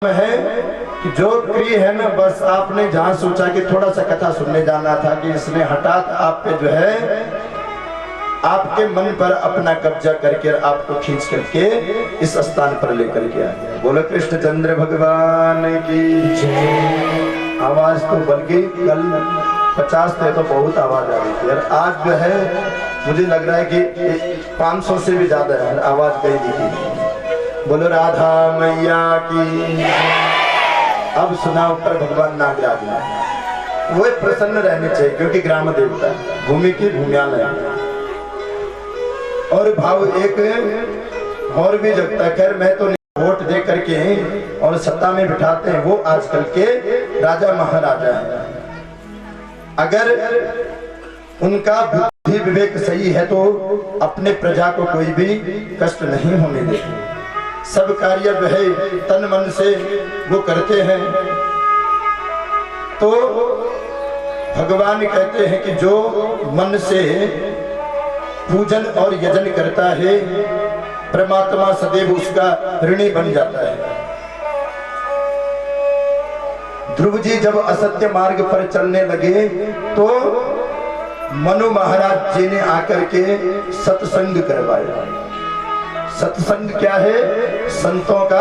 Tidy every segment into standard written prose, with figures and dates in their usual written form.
है कि जो प्रिय है ना, बस आपने जहां सोचा कि थोड़ा सा कथा सुनने जाना था कि इसने हठात आप पे जो है आपके मन पर अपना कब्जा करके आपको खींच करके इस स्थान पर लेकर के आया। बोलो कृष्णचंद्र भगवान की जय। आवाज तो बल्कि कल 50 थे तो बहुत आवाज आ रही थी, और आज जो है मुझे लग रहा है कि 500 से भी ज्यादा है आवाज गई थी। बोलो राधा मैया की। अब सुना ऊपर भगवान नागराज में वो प्रसन्न रहने चाहिए, क्योंकि ग्राम देवता भूमि की भूमियाल है और भाव एक और भी जगता है। खैर मैं तो वोट दे करके और सत्ता में बिठाते हैं, वो आजकल के राजा महाराजा हैं। अगर उनका बुद्धि विवेक सही है तो अपने प्रजा को कोई भी कष्ट नहीं होने देते। सब कार्य जो है तन मन से वो करते हैं। तो भगवान कहते हैं कि जो मन से पूजन और यजन करता है परमात्मा सदैव उसका ऋणी बन जाता है। ध्रुव जी जब असत्य मार्ग पर चलने लगे तो मनु महाराज जी ने आकर के सत्संग करवाया। सत्संग क्या है? संतों का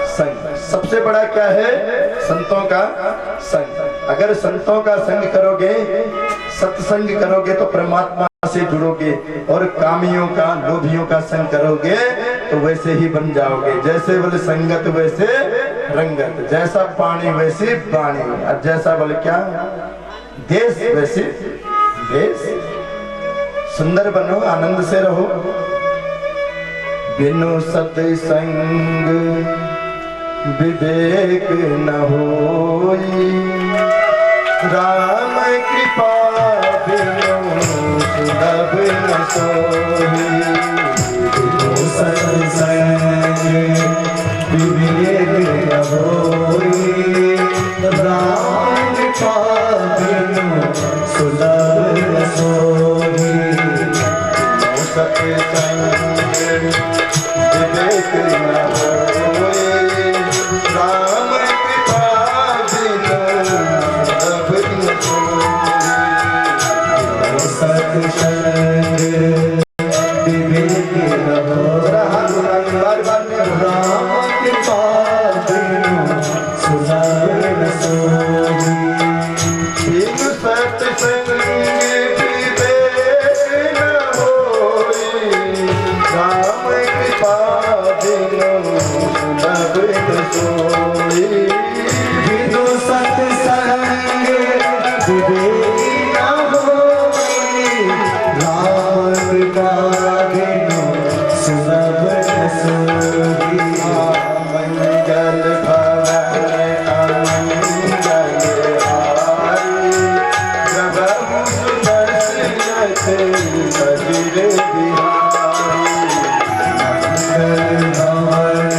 संग। सबसे बड़ा क्या है? संतों का संग। अगर संतों का संग करोगे, सत्संग करोगे तो परमात्मा से जुड़ोगे, और कामियों का लोभियों का संग करोगे तो वैसे ही बन जाओगे। जैसे बोले संगत वैसे रंगत, जैसा पानी वैसी वाणी, और जैसा बोले क्या देश वैसे देश। सुंदर बनो, आनंद से रहो। बिनु सत्संग विवेक न होई, राम कृपा बिनु सुलभ न सोई। बिनु सत्संग विवेक न होई, राम कृपा बिनु सुलभ न सोई। बिनु सत्संग विवेक न होए, राम कृपा बिनु सुलभ न सोई। सत्संग विवेक न होए, राम कृपा बिनु सुलभ न सोई। बिनु सत्संग बिनु सत्संग विवेक न होई, राम कृपा बिनु सुलभ न सोई। मंगल भवन अमंगल हारी, प्रभु सुदर्शन बजर बिहारी। मंगल भवन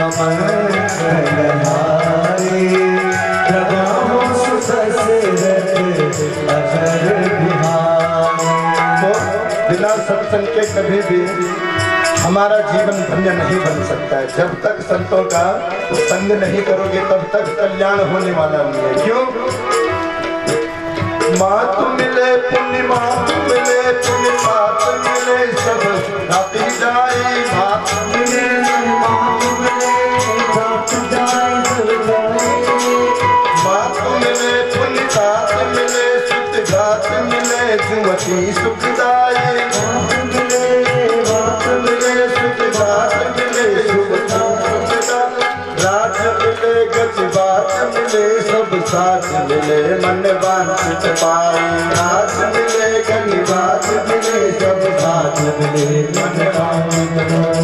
अमंगल हारी, प्रभु सुदर्शन बजर बिहारी। तो बिना सत्संग के कभी भी हमारा जीवन धन्य नहीं बन सकता है। जब तक संतों का संग नहीं करोगे तब तक कल्याण होने वाला नहीं है। क्यों? मात मिले पुण्य, मात मिले पुण्य, मात मिले सब राति जाए। मात मिले मात मिले रात जाए सब जाए। मात मिले पुण्य, तात मिले सुत घात मिले जुमती सुखदाई। मात मिले बात मिले सुत घात मिले सुखदाई। राज मिले गज बात मिले सब साथ मिले मन वांछित पाए। राज मिले गज बात मिले सब साथ मिले मन वांछित पाए।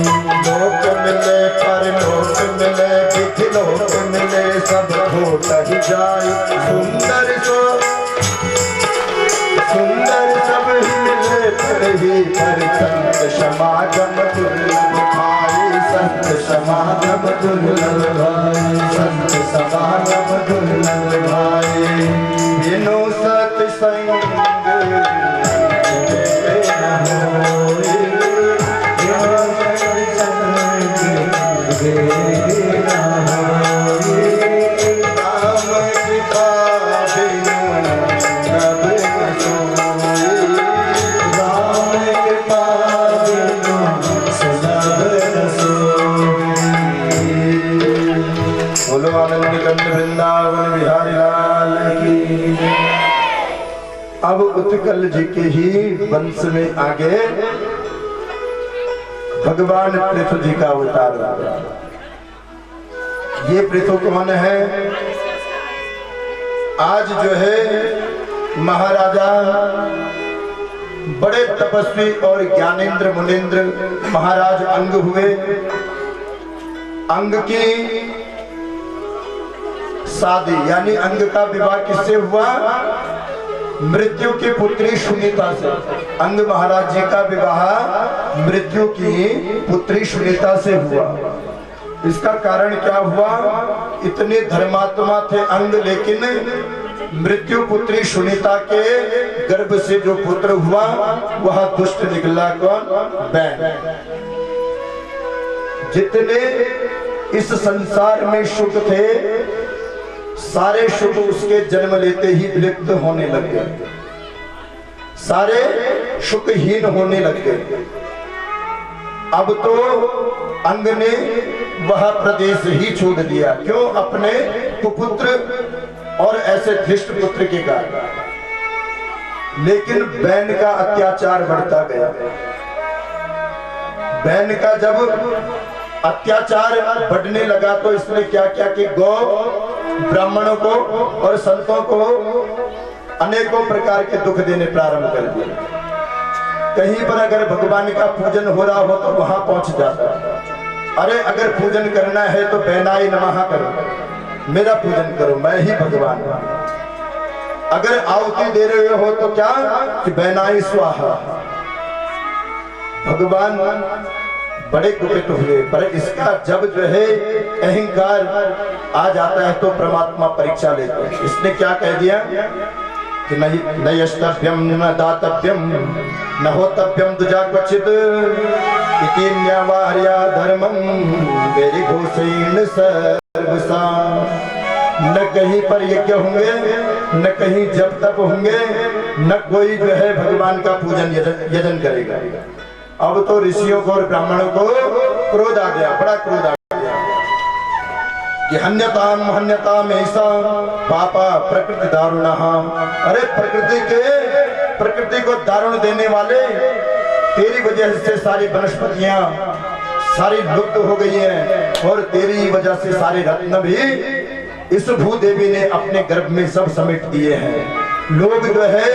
लोक मिले परलोक मिले विधि लोक मिले सब होत ही जाए। सुंदर सो सुंदर सब ही मिले पर ही पर संत समागम दुर्लभ भाई। संत समागम दुर्लभ भाई, संत समागम दुर्लभ भाई। बिनु सत्संग विवेक न होए, बिनु सत्संग विवेक न होए। बोलो आनंद कंद वृंदावन बिहारी लाल की। अब उत्कल जी के ही वंश में आगे भगवान पृथु जी का अवतार हुआ। ये पृथु कौन है? आज जो है महाराजा बड़े तपस्वी और ज्ञानेंद्र मुनेंद्र महाराज अंग हुए। अंग की शादी यानी अंग का विवाह किससे हुआ? मृत्यु की पुत्री सुनीता से। अंग महाराज जी का विवाह मृत्यु की पुत्री सुनीता से हुआ। इसका कारण क्या हुआ? इतने धर्मात्मा थे अंग, लेकिन मृत्यु पुत्री सुनीता के गर्भ से जो पुत्र हुआ वह दुष्ट निकला। कौन? बैन। जितने इस संसार में सुख थे सारे सुख उसके जन्म लेते ही विलुप्त होने लग गए, सारे सुखहीन होने लग गए। अब तो अंग ने वह प्रदेश ही छोड़ दिया। क्यों? अपने कुपुत्र और ऐसे धृष्ट पुत्र के कारण। लेकिन बैन का अत्याचार बढ़ता गया। बैन का जब अत्याचार बढ़ने लगा तो इसने क्या क्या कि गौ ब्राह्मणों को और संतों को अनेकों प्रकार के दुख देने प्रारंभ कर दिए। कहीं पर अगर भगवान का पूजन हो रहा हो तो वहां पहुंच जाता। अरे अगर पूजन करना है तो बैनाई नमः करो, मेरा पूजन करो, मैं ही भगवान हूं। अगर आहुति दे रहे हो तो क्या कि बैनाई स्वाहा। भगवान बड़े कुपित हुए। पर इसका जब जो है अहंकार आ जाता है तो परमात्मा परीक्षा लेते हैं। इसने क्या कह दिया कि नहीं नयस्तव्यम न दातव्यम न होतव्यम दुजा क्वचित इति न्यावार्या धर्मम मेरी घोषेण सर्वसा। न कहीं पर यज्ञ होंगे, न कहीं जप तप होंगे, न कोई जो है भगवान का पूजन यजन करेगा। अब तो ऋषियों को और ब्राह्मणों को क्रोध आ गया, बड़ा क्रोध आ गया कि हन्यताम ऐसा पापा प्रकृति दारुणा। अरे प्रकृति को दारुण देने वाले, तेरी वजह से सारी वनस्पतियां सारी लुप्त हो गई हैं और तेरी वजह से सारे रत्न भी इस भूदेवी ने अपने गर्भ में सब समेट दिए हैं। लोग जो है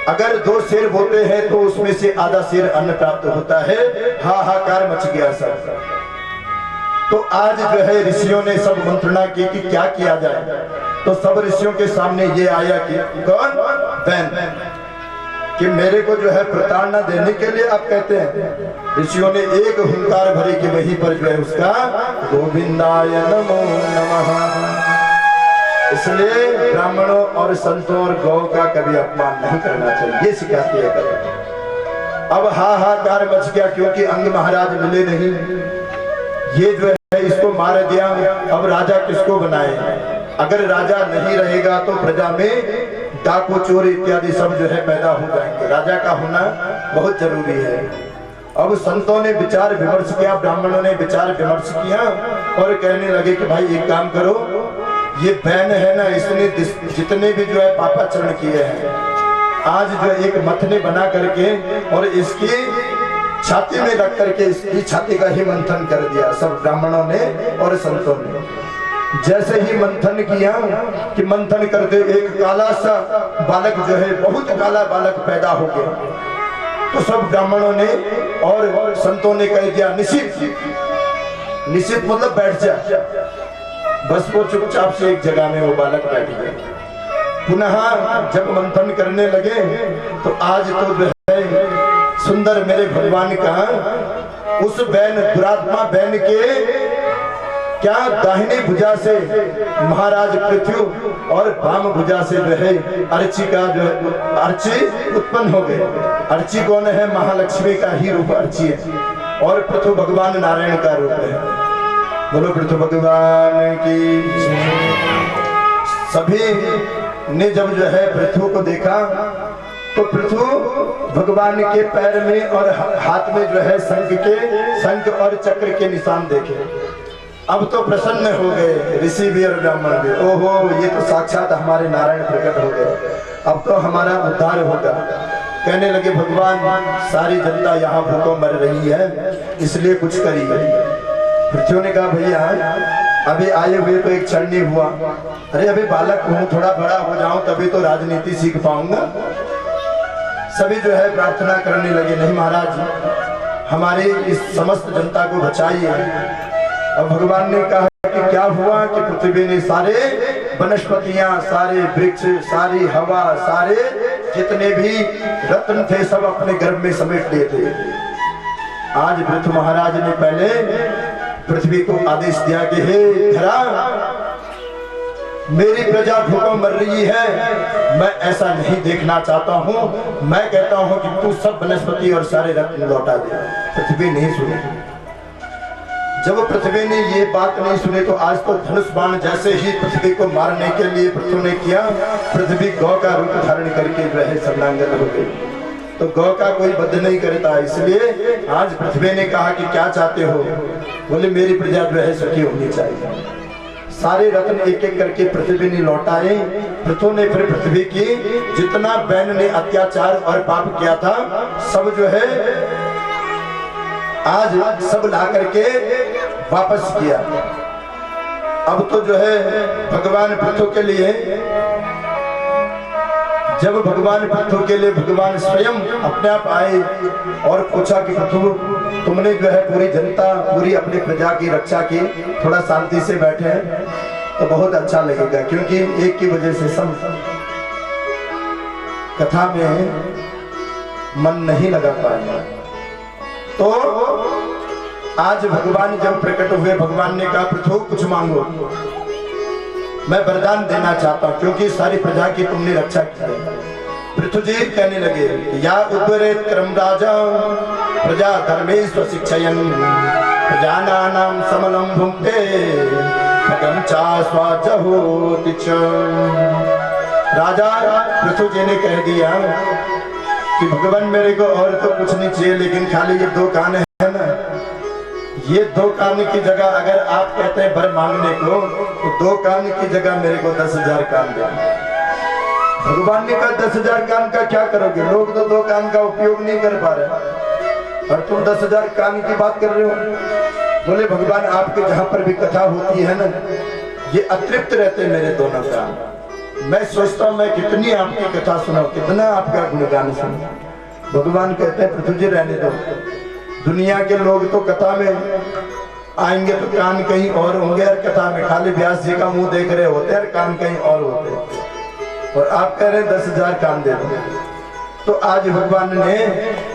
अगर 2 शेर बोते हैं तो उसमें से आधा शेर अन्न प्राप्त होता है। हाहाकार मच गया सब। तो आज जो है ऋषियों ने सब मंत्रणा की कि क्या किया जाए। तो सब ऋषियों के सामने ये आया कि कौन? बैन, कि मेरे को जो है प्रताड़ना देने के लिए आप कहते हैं। ऋषियों ने एक हुंकार भरी कि वहीं पर जो है उसका गोविंदाय नमो नमः। इसलिए ब्राह्मणों और संतों और गौ का कभी अपमान नहीं करना चाहिए, ये सिखाती है कभी। अब हाहाकार मच गया क्योंकि अंग महाराज मिले नहीं। ये जो है इसको मार दिया। अब राजा किसको बनाए? अगर राजा नहीं रहेगा तो प्रजा में डाकू चोर इत्यादि सब जो है पैदा हो जाएंगे। राजा का होना बहुत जरूरी है। अब संतों ने विचार विमर्श किया, ब्राह्मणों ने विचार विमर्श किया और कहने लगे कि भाई एक काम करो, ये बैन है ना, इसने जितने भी जो है पापाचरण किए हैं आज जो एक मथने बना करके और इसकी छाती में रख करके इसकी छाती का ही मंथन कर दिया सब ब्राह्मणों ने और संतों ने। जैसे ही मंथन किया कि मंथन करते एक काला सा बालक जो है, बहुत काला बालक पैदा हो गया। तो सब ब्राह्मणों ने और संतों ने कह दिया निषिद्ध। निषिद्ध मतलब बैठ जा। बस वो चुपचाप से एक जगह में वो बालक बैठ गया। पुनः जब मंथन करने लगे तो आज तो जो है सुंदर मेरे भगवान का उस बैन दुरात्मा बैन के क्या दाहिनी भुजा से महाराज पृथ्वी और वाम भुजा से जो है अर्ची का जो है अर्ची उत्पन्न हो गए। अर्ची कौन है? महालक्ष्मी का ही रूप अर्ची है और पृथ्वी भगवान नारायण का रूप है। बोलो पृथ्वी भगवान की। सभी ने जब जो है पृथ्वी को देखा तो पृथ्वी भगवान के पैर में और हाथ में जो है शंख और चक्र के निशान देखे। अब तो प्रसन्न हो गए ऋषि भी और ब्राह्मण भी। ओहो, ये तो साक्षात हमारे नारायण प्रकट हो गए, अब तो हमारा उद्धार होगा। कहने लगे भगवान, सारी जनता यहाँ भूखों मर रही है, इसलिए कुछ करिए। पृथ्वी ने कहा भैया अभी आए हुए तो एक क्षण नहीं हुआ, अरे अभी बालक हूँ, थोड़ा बड़ा हो जाऊं तभी तो राजनीति सीख पाऊंगा। सभी जो है प्रार्थना करने लगे, नहीं महाराज हमारी इस समस्त जनता को बचाइए। अब भगवान ने कहा कि क्या हुआ कि पृथ्वी ने सारे वनस्पतियां, सारे वृक्ष, सारी हवा, सारे जितने भी रत्न थे सब अपने गर्भ में समेट लिए थे। आज पृथ्वी महाराज ने पहले पृथ्वी को आदेश दिया कि हे धरा, मेरी प्रजा भूखों मर रही है, मैं ऐसा नहीं देखना चाहता हूं। मैं कहता हूं कि तू सब वनस्पति और सारे रत्न लौटा दे। पृथ्वी नहीं सुनी। जब पृथ्वी ने ये बात नहीं सुनी तो आज तो धनुष बाण जैसे ही पृथ्वी को मारने के लिए पृथ्वी ने किया, पृथ्वी गौ का रूप धारण करके वह शरणागत हो गई। तो गौ का कोई वध नहीं करता, इसलिए आज पृथ्वी ने कहा कि क्या चाहते हो? बोले मेरी प्रजा जो है सुखी होनी चाहिए। सारे रत्न एक एक करके पृथ्वी ने लौटाए। पृथ्वी ने फिर पृथ्वी की जितना बैन ने अत्याचार और पाप किया था सब जो है आज सब ला करके वापस किया। अब तो जो है भगवान पृथ्वी के लिए, जब भगवान पृथ्वी के लिए भगवान स्वयं अपने आप आए और पूछा कि पृथ्वी तुमने जो है पूरी जनता, पूरी अपनी प्रजा की रक्षा की, थोड़ा शांति से बैठे हैं तो बहुत अच्छा लगेगा, क्योंकि एक की वजह से सब कथा में मन नहीं लगा पाएगा। तो आज भगवान जब प्रकट हुए, भगवान ने कहा पृथ्वी कुछ मांगो, मैं वरदान देना चाहता हूं, क्योंकि सारी प्रजा की तुमने रक्षा की है। पृथ्वी जी कहने लगे या उद्वरे क्रम राजा प्रजा धर्मेश्वर शिक्षयन प्रजानानाम समलम भुंक्ते भगम चा स्वाजहोति च। राजा पृथ्वी जी ने कह दिया कि भगवान मेरे को और तो कुछ नहीं चाहिए, लेकिन खाली ये दो कान है ना, ये दो कान की जगह अगर आप कहते हैं वर मांगने को तो दो कान की जगह मेरे को 10,000 कान दे। भगवान ने कहा 10,000 कान का क्या करोगे? लोग तो दो कान का उपयोग नहीं कर पा रहे और तुम 10,000 कान की बात कर रहे हो। बोले भगवान आपके जहां पर भी कथा होती है ना, ये अतृप्त रहते मेरे दोनों कान। मैं सोचता हूँ मैं कितनी आपकी कथा सुनाऊं, कितना आपका गुणगान सुनाऊं। भगवान कहते हैं पृथ्वी जी रहने दो, दुनिया के लोग तो कथा में आएंगे तो कान कहीं और होंगे, और कथा में खाली व्यास जी का मुंह देख रहे होते हैं और कान कहीं और होते हैं, और आप कह रहे हैं 10,000 कान दे दो। तो आज भगवान ने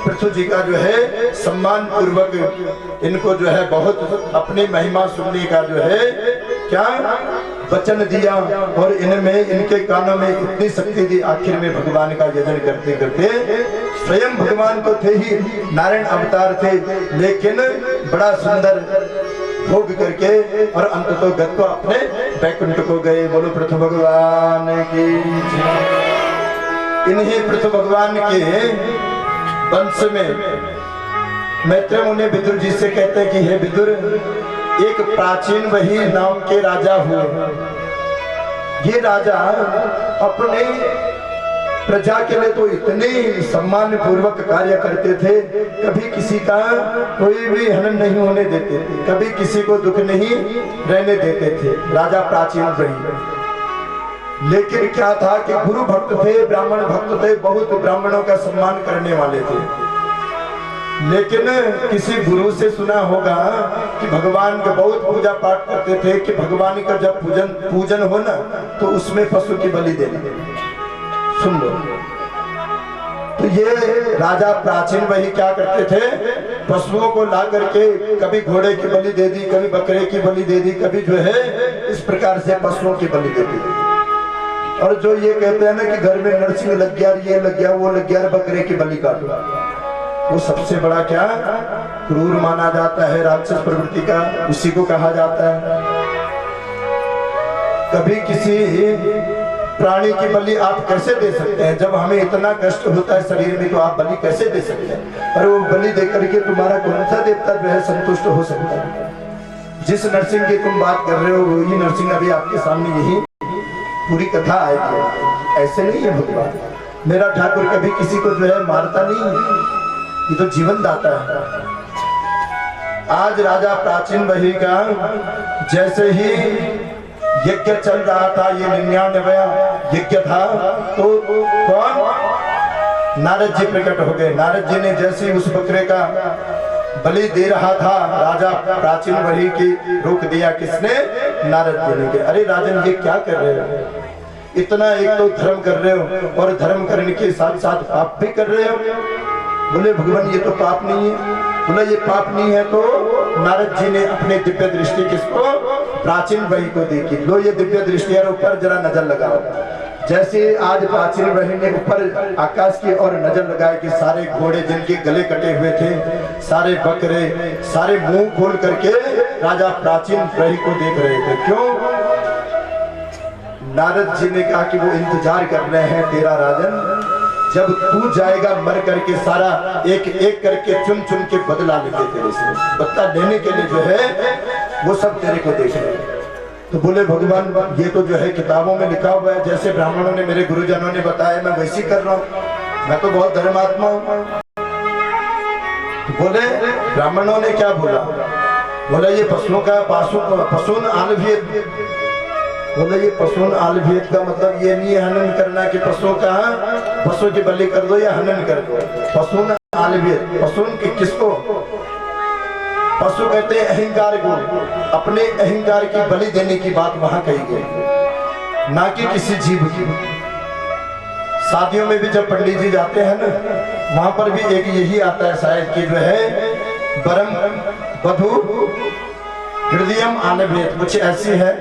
पृथ्वी जी का जो है सम्मान पूर्वक इनको जो है बहुत अपनी महिमा सुनने का जो है क्या वचन दिया, और इनमें इनके कानों में इतनी शक्ति दी। आखिर में भगवान का यजन करते करते स्वयं भगवान तो थे ही, नारायण अवतार थे, लेकिन बड़ा सुंदर भोग करके और अंत तो गत को अपने वैकुंठ को गए। बोलो पृथ्वी भगवान की। इन्हीं पृथ्वी भगवान के वंश में मैत्रेय मुनि विदुर जी से कहते हैं कि हे विदुर, एक प्राचीन वही नाम के राजा हुए। ये राजा अपने प्रजा के लिए तो इतने सम्मान पूर्वक कार्य करते थे, कभी किसी का कोई भी हनन नहीं होने देते थे, कभी किसी को दुख नहीं रहने देते थे। राजा प्राचीन वही, लेकिन क्या था कि गुरु भक्त थे, ब्राह्मण भक्त थे, बहुत ब्राह्मणों का सम्मान करने वाले थे। लेकिन किसी गुरु से सुना होगा कि भगवान का बहुत पूजा पाठ करते थे, कि भगवान का जब पूजन हो ना तो उसमें पशु की बलि देना। सुन लो, तो ये राजा प्राचीन वही क्या करते थे, पशुओं को ला करके कभी घोड़े की बलि दे दी, कभी बकरे की बलि दे दी, कभी जो है इस प्रकार से पशुओं की बलि दे दी। और जो ये कहते हैं ना कि घर में नरसिंह लग गया, ये लग गया, वो लग गया, बकरे की बलि काटो, वो सबसे बड़ा क्या क्रूर माना जाता है, राक्षस प्रवृत्ति का उसी को कहा जाता है। कभी किसी प्राणी की बलि आप कैसे दे सकते हैं? जब हमें इतना कष्ट होता है शरीर में तो आप बलि कैसे दे सकते हैं? और वो बलि देकर के तुम्हारा कौन सा देवता जो है संतुष्ट हो सकता है? जिस नरसिंह की तुम बात कर रहे हो वही नरसिंह अभी आपके सामने यही पूरी कथा आएगी। ऐसे नहीं है भगवान। मेरा ठाकुर कभी किसी को जो है मारता नहीं है, ये तो जीवन दाता है। आज राजा प्राचीन वही का जैसे ही यज्ञ चल रहा था, ये 99वां यज्ञ था, तो कौन? नारद जी प्रकट हो गए। नारद जी ने जैसे उस बकरे का बलि दे रहा था, राजा प्राचीन वही की रोक दिया। किसने? नारद जी ने। अरे राजन, ये क्या कर रहे हो? इतना एक तो धर्म कर रहे हो और धर्म करने के साथ साथ पाप भी कर रहे हो। बोले भगवान ये तो पाप नहीं है। बोला ये पाप नहीं है तो नारद जी ने अपने दिव्य दृष्टि किसको? प्राचीन वही को देखी। लो ये दिव्य दृष्टि ऊपर जरा नजर लगाओ। जैसे आज प्राचीन वही ने ऊपर आकाश की ओर नजर लगाए कि सारे घोड़े जिनके गले कटे हुए थे, सारे बकरे, सारे मुंह खोल करके राजा प्राचीन वही को देख रहे थे। क्यों? नारद जी ने कहा कि वो इंतजार कर रहे हैं तेरा राजन, जब तू जाएगा मर करके सारा एक एक करके चुन चुन के बदला लेंगे तेरे से। बदला लेने के लिए जो है वो सब तेरे को देख रहे हैं। तो बोले भगवान ये तो जो है किताबों में लिखा हुआ है, जैसे ब्राह्मणों ने मेरे गुरुजनों ने बताया मैं वैसी कर रहा हूँ, मैं तो बहुत धर्मात्मा हूँ। बोले ब्राह्मणों ने क्या बोला? बोला ये पशुओं का पशुन आलभेद। बोले ये पशुन आलभेद का मतलब ये नहीं है हनन करना कि पशुओं का पशु की बलि कर दो या हनन कर दो। पशुन आलभेद, पशुन के किसको? पशु कहते हैं अहंकार को। अपने अहंकार की बलि देने की बात वहां कही गई, ना कि किसी जीव की। शादियों में भी जब पंडित जी जाते हैं ना, वहां पर भी एक यही आता है शायद कि जो है परम वधु हृदयम आलभेद, कुछ ऐसी है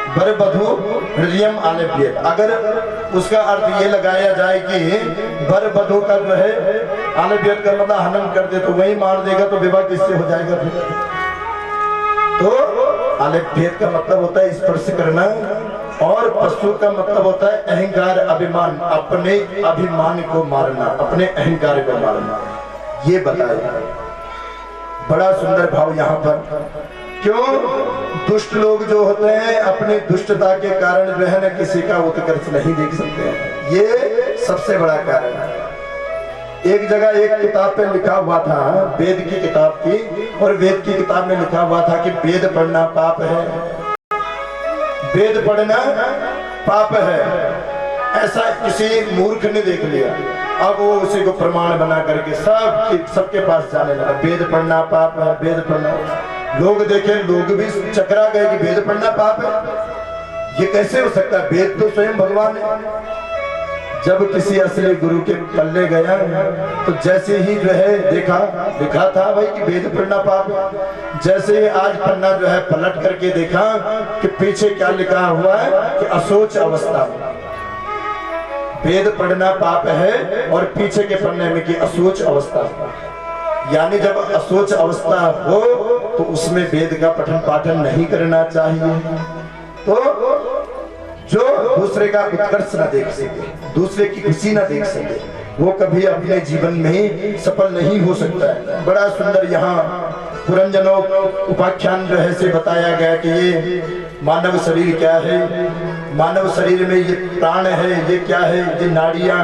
बर वधु हृदयम आलभ्येत। अगर उसका अर्थ ये लगाया जाए कि बर वधु का जो है आलभ्येत का मतलब हनन कर दे तो वही मार देगा, तो विवाह किससे हो जाएगा फिर? तो आलभ्येत का मतलब होता है स्पर्श करना, और पशु का मतलब होता है अहंकार अभिमान, अपने अभिमान को मारना, अपने अहंकार को मारना। ये बताया बड़ा सुंदर भाव यहाँ पर। क्यों? दुष्ट लोग जो होते हैं अपने दुष्टता के कारण जो है ना किसी का उत्कर्ष नहीं देख सकते हैं, ये सबसे बड़ा कारण है। एक जगह एक किताब पे लिखा हुआ था, वेद की किताब थी, और वेद की किताब में लिखा हुआ था कि वेद पढ़ना पाप है, वेद पढ़ना पाप है। ऐसा किसी मूर्ख ने देख लिया, अब वो उसी को प्रमाण बना करके सबके पास जाने लगा, वेद पढ़ना पाप है, वेद पढ़ना। लोग देखे, लोग भी चकरा गए कि वेद पढ़ना पाप है, ये कैसे हो सकता है? वेद तो स्वयं भगवान है। जब किसी असली गुरु के पल्ले गया तो जैसे ही जो है देखा, लिखा था भाई कि वेद पढ़ना पाप है। जैसे ही आज पन्ना जो है पलट करके देखा कि पीछे क्या लिखा हुआ है कि असोच अवस्था में वेद पढ़ना पाप है, और पीछे के पन्ने में कि असोच अवस्था। यानी जब असोच अवस्था हो तो उसमें वेद का पठन पाठन नहीं करना चाहिए। तो जो दूसरे का उत्कर्ष न देख सके, दूसरे की खुशी न देख सके, वो कभी अपने जीवन में सफल नहीं हो सकता है। बड़ा सुंदर यहाँ पुरंजनो उपाख्यान जो है से बताया गया कि ये मानव शरीर क्या है, मानव शरीर में ये प्राण है, ये क्या है, ये नाड़ियां,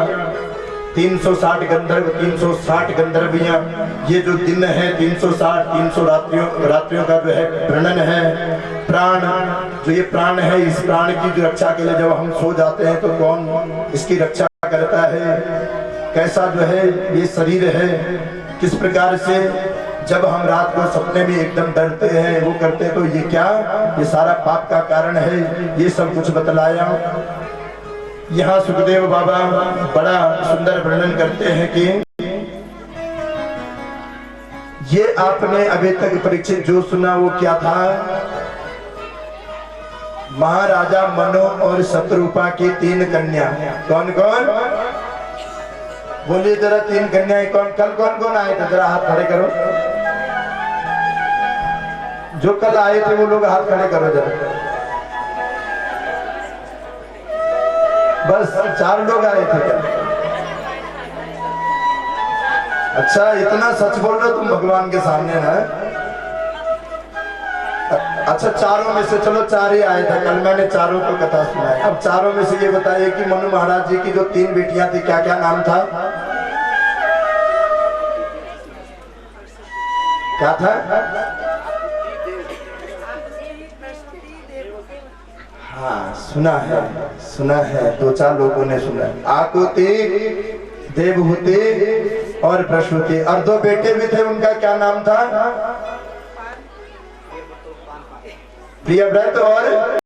360 गंधर्व, 360 गंधर्वियां, ये जो दिन है 360 रात्रियों का जो है वर्णन है। प्राण, जो ये प्राण है, इस प्राण की जो रक्षा के लिए जब हम सो जाते हैं तो कौन इसकी रक्षा करता है? कैसा जो है ये शरीर है, किस प्रकार से जब हम रात को सपने में एकदम डरते हैं, वो करते हैं, तो ये क्या, ये सारा पाप का कारण है। ये सब कुछ बतलाया। यहाँ सुखदेव बाबा बड़ा सुंदर वर्णन करते हैं कि ये आपने अभी तक परीक्षित जो सुना वो क्या था? महाराजा मनु और शत्रुपा की 3 कन्या। कौन कौन? बोलिए जरा 3 कन्याएं कौन? कल कौन कौन आए थे? जरा हाथ खड़े करो। जो कल आए थे वो लोग हाथ खड़े करो जरा। बस 4 लोग आए थे कल। अच्छा, इतना सच बोल रहे हो तुम भगवान के सामने ना? अच्छा चारों में से, चलो चार ही आए थे कल, मैंने चारों को कथा सुनाई। अब चारों में से ये बताइए कि मनु महाराज जी की जो 3 बेटियां थी, क्या क्या नाम था? क्या था? हाँ सुना है, सुना है, 2-4 लोगों ने सुना। आकुति, देवहूति और प्रसूति। और 2 बेटे भी थे, उनका क्या नाम था? प्रियव्रत और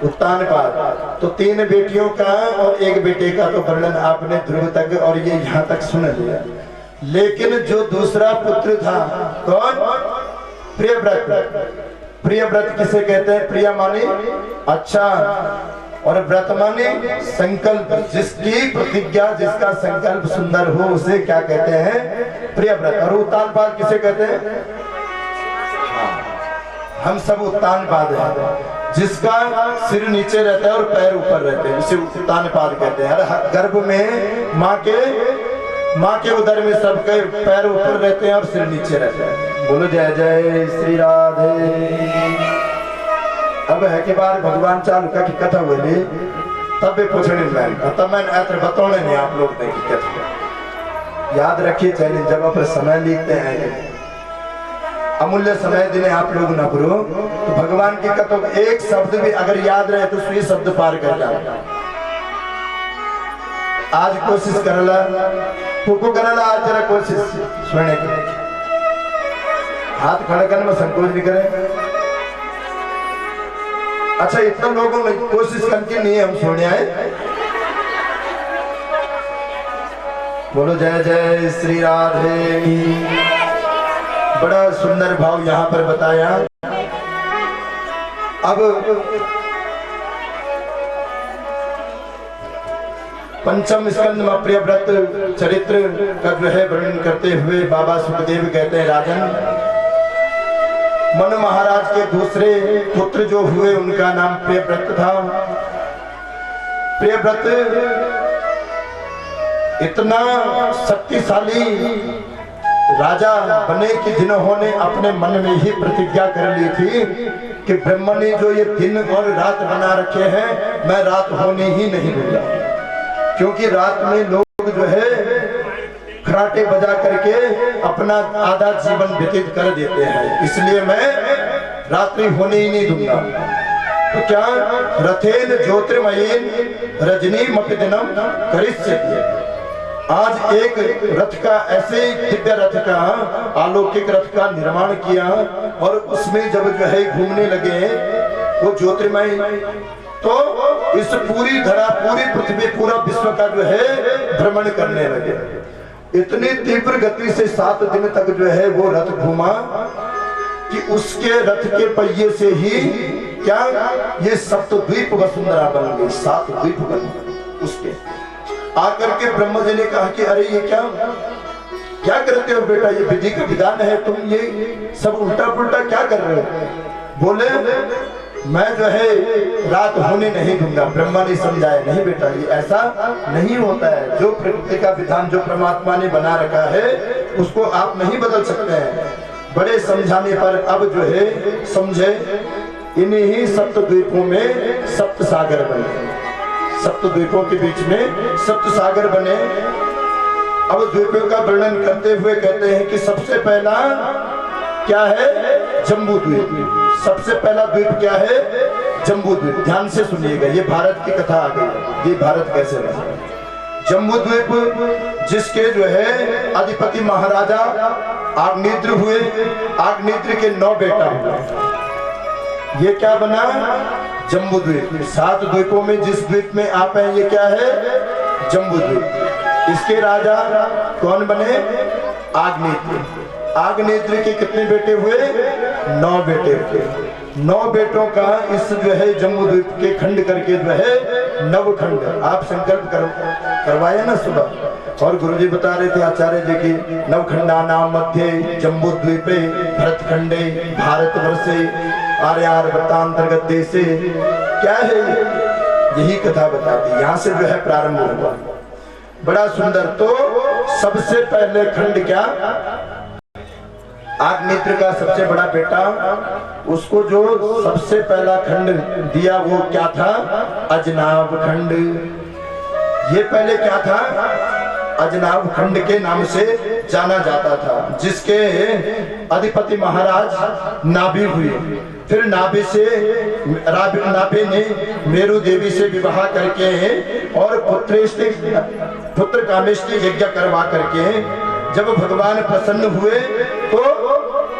उत्तानपाद। तो 3 बेटियों का और 1 बेटे का तो वर्णन आपने ध्रुव तक और ये यहाँ तक सुन लिया। लेकिन जो दूसरा पुत्र था, कौन? प्रियव्रत। प्रियव्रत किसे कहते हैं? प्रिय माने अच्छा, और व्रत माने संकल्प, जिसकी प्रतिज्ञा, जिसका संकल्प सुंदर हो उसे क्या कहते हैं? प्रियव्रत। और उत्तानपाद किसे कहते हैं? हम सब उत्तानपाद हैं, जिसका सिर नीचे रहता है और पैर ऊपर रहते हैं, उसे उत्तानपाद कहते हैं। हर गर्भ में माँ के उदर में सबके पैर ऊपर रहते हैं और सिर नीचे रहते हैं। बोलो जय जय श्री राधे। अब है कि बार भगवान चालू का की कथा बोली, तब भी पूछने लगे, तब मैंने ऐसे बतौने नहीं आप लोग ने की कथा। याद रखिए चैलेंज, जब अपने समय लिखते हैं, अमूल्य समय दिने आप लोग न करो, तो भगवान की कथा एक शब्द भी अगर याद रहे तो 100 शब्द पार कर जाओ। आज कोशिश करला, को करला, आज जरा कोशिश सुनने की। हाथ खड़ा करने में संकोच नहीं करें। अच्छा इतना लोगों ने कोशिश करके नहीं हम सुने आए। बोलो जय जय श्री राधे। बड़ा सुंदर भाव यहाँ पर बताया। अब पंचम स्कंद में प्रियव्रत चरित्र का जो है वर्णन करते हुए बाबा सुखदेव कहते हैं, राजन, मनु महाराज के दूसरे पुत्र जो हुए उनका नाम प्रियव्रत था। प्रियव्रत इतना शक्तिशाली राजा बने कि जिन्होंने अपने मन में ही प्रतिज्ञा कर ली थी कि ब्रह्मा ने जो ये दिन और रात बना रखे हैं, मैं रात होने ही नहीं दूंगा। क्योंकि रात में लोग जो है खराटे बजा करके अपना आधा जीवन व्यतीत कर देते हैं, इसलिए मैं रात्रि होने ही नहीं दूंगा। तो क्या रथेन ज्योतिर्मयीन रजनी मपिदिनम करिष्यति। आज एक रथ का, ऐसे दिव्य रथ का, अलौकिक रथ का निर्माण किया और उसमें जब जो है घूमने लगे वो ज्योतिर्मय, तो इस पूरी धरा, पूरी पृथ्वी, पूरा विश्व का जो है भ्रमण करने लगे। इतनी तीव्र गति से 7 दिन तक जो है वो रथ घूमा कि उसके रथ के पहिए से ही क्या ये सप्तद्वीप वसुंधरा बन गई। 7 द्वीप बन गए उसके। आकर के ब्रह्मा जी ने कहा कि अरे ये क्या करते हो बेटा, ये विधि का विधान है, तुम ये सब उल्टा पुल्टा क्या कर रहे हो। बोले मैं जो है रात होने नहीं दूंगा। ब्रह्मा ने समझाया, नहीं बेटा ये ऐसा नहीं होता है, जो प्रकृति का विधान जो परमात्मा ने बना रखा है उसको आप नहीं बदल सकते हैं। बड़े समझाने पर अब जो है समझे। इन्हीं सप्त द्वीपों में सप्त सागर बने, सप्त द्वीपों के बीच में सप्त सागर बने। अब द्वीपों का वर्णन करते हुए कहते हैं कि सबसे पहला क्या है? जम्बू द्वीप। सबसे पहला द्वीप क्या है? जम्बू द्वीप। ध्यान से सुनिएगा, ये भारत की कथा आ गई, ये भारत कैसे बना। जम्बू द्वीप जिसके जो है अधिपति महाराजा आग्नेत्र हुए, आग्नेत्र के 9 बेटा हुए। ये क्या बना? जम्बू द्वीप। 7 द्वीपों में जिस द्वीप में आप हैं ये क्या है? जम्बू द्वीप। इसके राजा कौन बने? आग्नेत्र। आग्नेत्र के कितने बेटे हुए? 9 बेटे हुए। 9 बेटों का इस जो है जम्बू द्वीप के खंड करके जो है नवखंड आप संकल्प करवाए ना सुबह। और गुरुजी बता रहे थे आचार्य जी की, नवखंडा नाम मध्य जम्बू द्वीपे भरतखंडे भारतवर्षे आर्यावर्तांतर्गत देशे। क्या है? यही कथा बताती, यहाँ से जो है प्रारंभ हुआ। बड़ा सुंदर। तो सबसे पहले खंड क्या? आग्नेत्र का सबसे बड़ा बेटा उसको जो सबसे पहला खंड दिया वो क्या था? अजनाब खंड। ये पहले क्या था? अजनाब खंड के नाम से जाना जाता था, जिसके अधिपति महाराज नाभि हुए। फिर नाभि से नाभि ने मेरु देवी से विवाह करके और पुत्र कामेष्टि यज्ञ करवा करके जब भगवान प्रसन्न हुए तो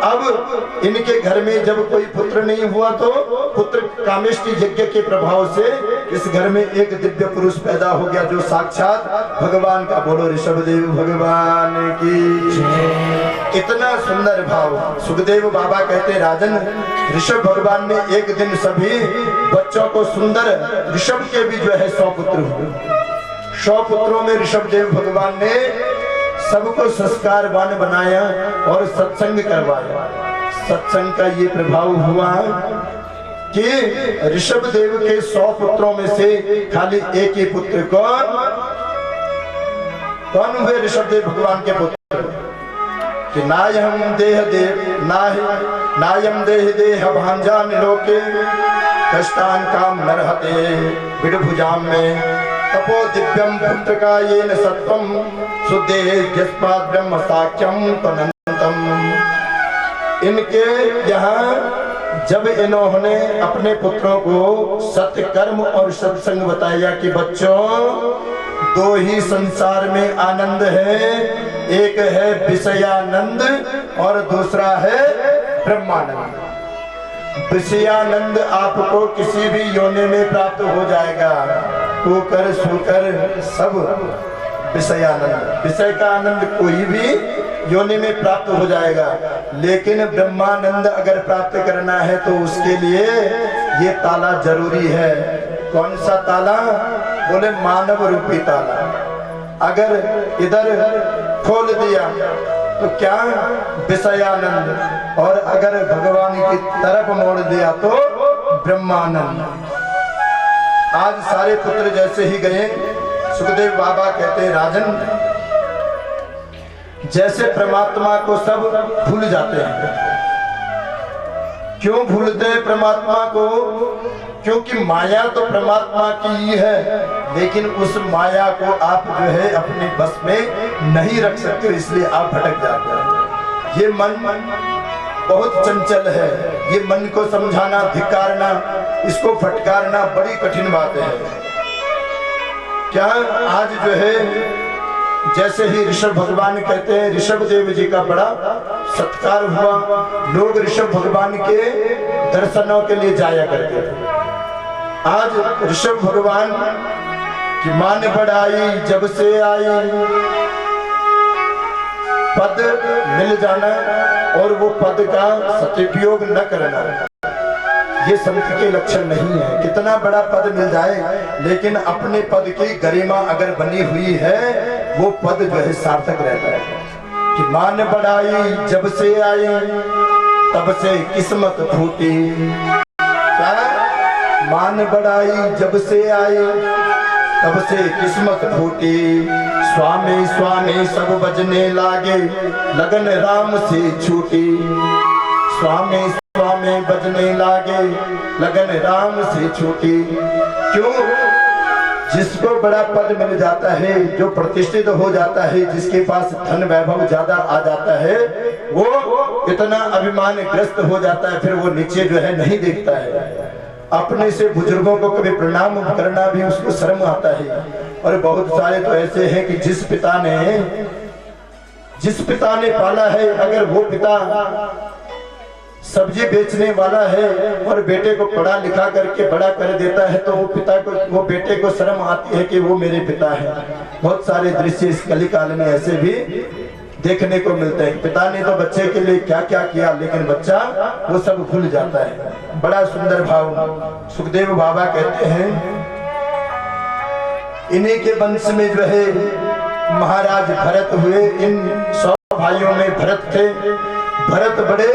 अब इनके घर में जब कोई पुत्र नहीं हुआ तो पुत्र कामेष्टि यज्ञ के प्रभाव से इस घर में एक दिव्य पुरुष पैदा हो गया, जो साक्षात भगवान का। बोलो ऋषभदेव भगवान की। इतना सुंदर भाव। सुखदेव बाबा कहते राजन, ऋषभ भगवान ने एक दिन सभी बच्चों को सुंदर, ऋषभ के भी जो है 100 पुत्र हुए। 100 पुत्रों में ऋषभदेव भगवान ने सबको संस्कारवान बनाया और सत्संग करवाया। सत्संग का ये प्रभाव हुआ कि ऋषभदेव के 100 पुत्रों में से खाली एक ही पुत्र कौन हुए? ऋषभदेव भगवान के पुत्र। कि नायम देह देह भांजान लोके कष्टान काम नरहते विडभुजाम में तपो दिव्यम पुत्र का येन सत्वम शुद्धे जस्पाद ब्रह्म साक्ष्यम तनंतम। इनके यहाँ जब इन्होंने अपने पुत्रों को सत्य कर्म और सत्संग बताया कि बच्चों 2 ही संसार में आनंद है, एक है विषयानंद और दूसरा है ब्रह्मानंद। विषयानंद आपको किसी भी योनि में प्राप्त हो जाएगा, होकर सुकर सब विषयानंद। विषय का आनंद कोई भी योनि में प्राप्त हो जाएगा, लेकिन ब्रह्मानंद अगर प्राप्त करना है तो उसके लिए ये ताला जरूरी है। कौन सा ताला? बोले मानव रूपी ताला। अगर इधर खोल दिया तो क्या? विषयानंद। और अगर भगवान की तरफ मोड़ दिया तो ब्रह्मानंद। आज सारे पुत्र जैसे ही गए, सुखदेव बाबा कहते राजन, जैसे परमात्मा को सब भूल जाते हैं। क्यों भूलते हैं परमात्मा को? क्योंकि माया तो परमात्मा की ही है, लेकिन उस माया को आप जो है अपने बस में नहीं रख सकते, इसलिए आप भटक जाते हैं। ये मन बहुत चंचल है, ये मन को समझाना, धिक्कारना, इसको फटकारना बड़ी कठिन बात है। क्या आज जो है जैसे ही ऋषभ भगवान कहते हैं, ऋषभ देव जी का बड़ा सत्कार हुआ। लोग ऋषभ भगवान के दर्शनों के लिए जाया करते थे। आज ऋषभ भगवान की मान बढ़ाई जब से आई, पद मिल जाना और वो पद का सदुपयोग न करना, ये संत के लक्षण नहीं है। कितना बड़ा पद मिल जाए, लेकिन अपने पद की गरिमा अगर बनी हुई है, वो पद जो है सार्थक रहता है। कि मान बढ़ाई जब से आई तब से किस्मत फूटी। क्या? मान बढ़ाई जब से आई तब से किस्मत फूटी। स्वामी स्वामी सब बजने लागे, लगन राम से छूटी। स्वामी स्वामी बजने लागे, लगन राम से छूटी। क्यों? जिसको बड़ा पद मिल जाता है, जो प्रतिष्ठित हो जाता है, जिसके पास धन वैभव ज्यादा आ जाता है, वो इतना अभिमान ग्रस्त हो जाता है, फिर वो नीचे जो है नहीं देखता है। अपने से बुजुर्गों को कभी प्रणाम करना भी उसको शर्म आता है। और बहुत सारे तो ऐसे हैं कि जिस पिता ने पाला है, अगर वो पिता सब्जी बेचने वाला है और बेटे को पढ़ा लिखा करके बड़ा कर देता है, तो वो बेटे को शर्म आती है कि वो मेरे पिता है। बहुत सारे दृश्य इस कलिकाल में ऐसे भी देखने को मिलते हैं। पिता ने तो बच्चे के लिए क्या क्या किया, लेकिन बच्चा वो सब भूल जाता है। बड़ा सुंदर भाव। सुखदेव बाबा कहते हैं, इन्हीं के वंश में जो है महाराज भरत हुए। इन 100 भाइयों में भरत थे। भरत बड़े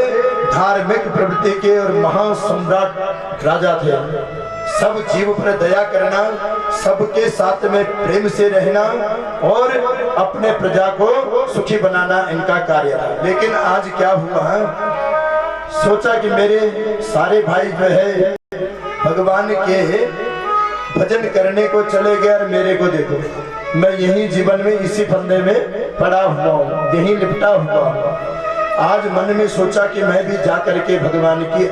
धार्मिक प्रवृत्ति के और महान सम्राट राजा थे। सब जीव पर दया करना, सबके साथ में प्रेम से रहना और अपने प्रजा को सुखी बनाना इनका कार्य था। लेकिन आज क्या हुआ है, सोचा कि मेरे सारे भाई जो है भगवान के भजन करने को चले गए और मेरे को देखो, मैं यही जीवन में इसी फंदे में पड़ा हुआ हूँ, यही लिपटा हुआ हूँ। आज मन में सोचा कि मैं भी जा करके भगवान की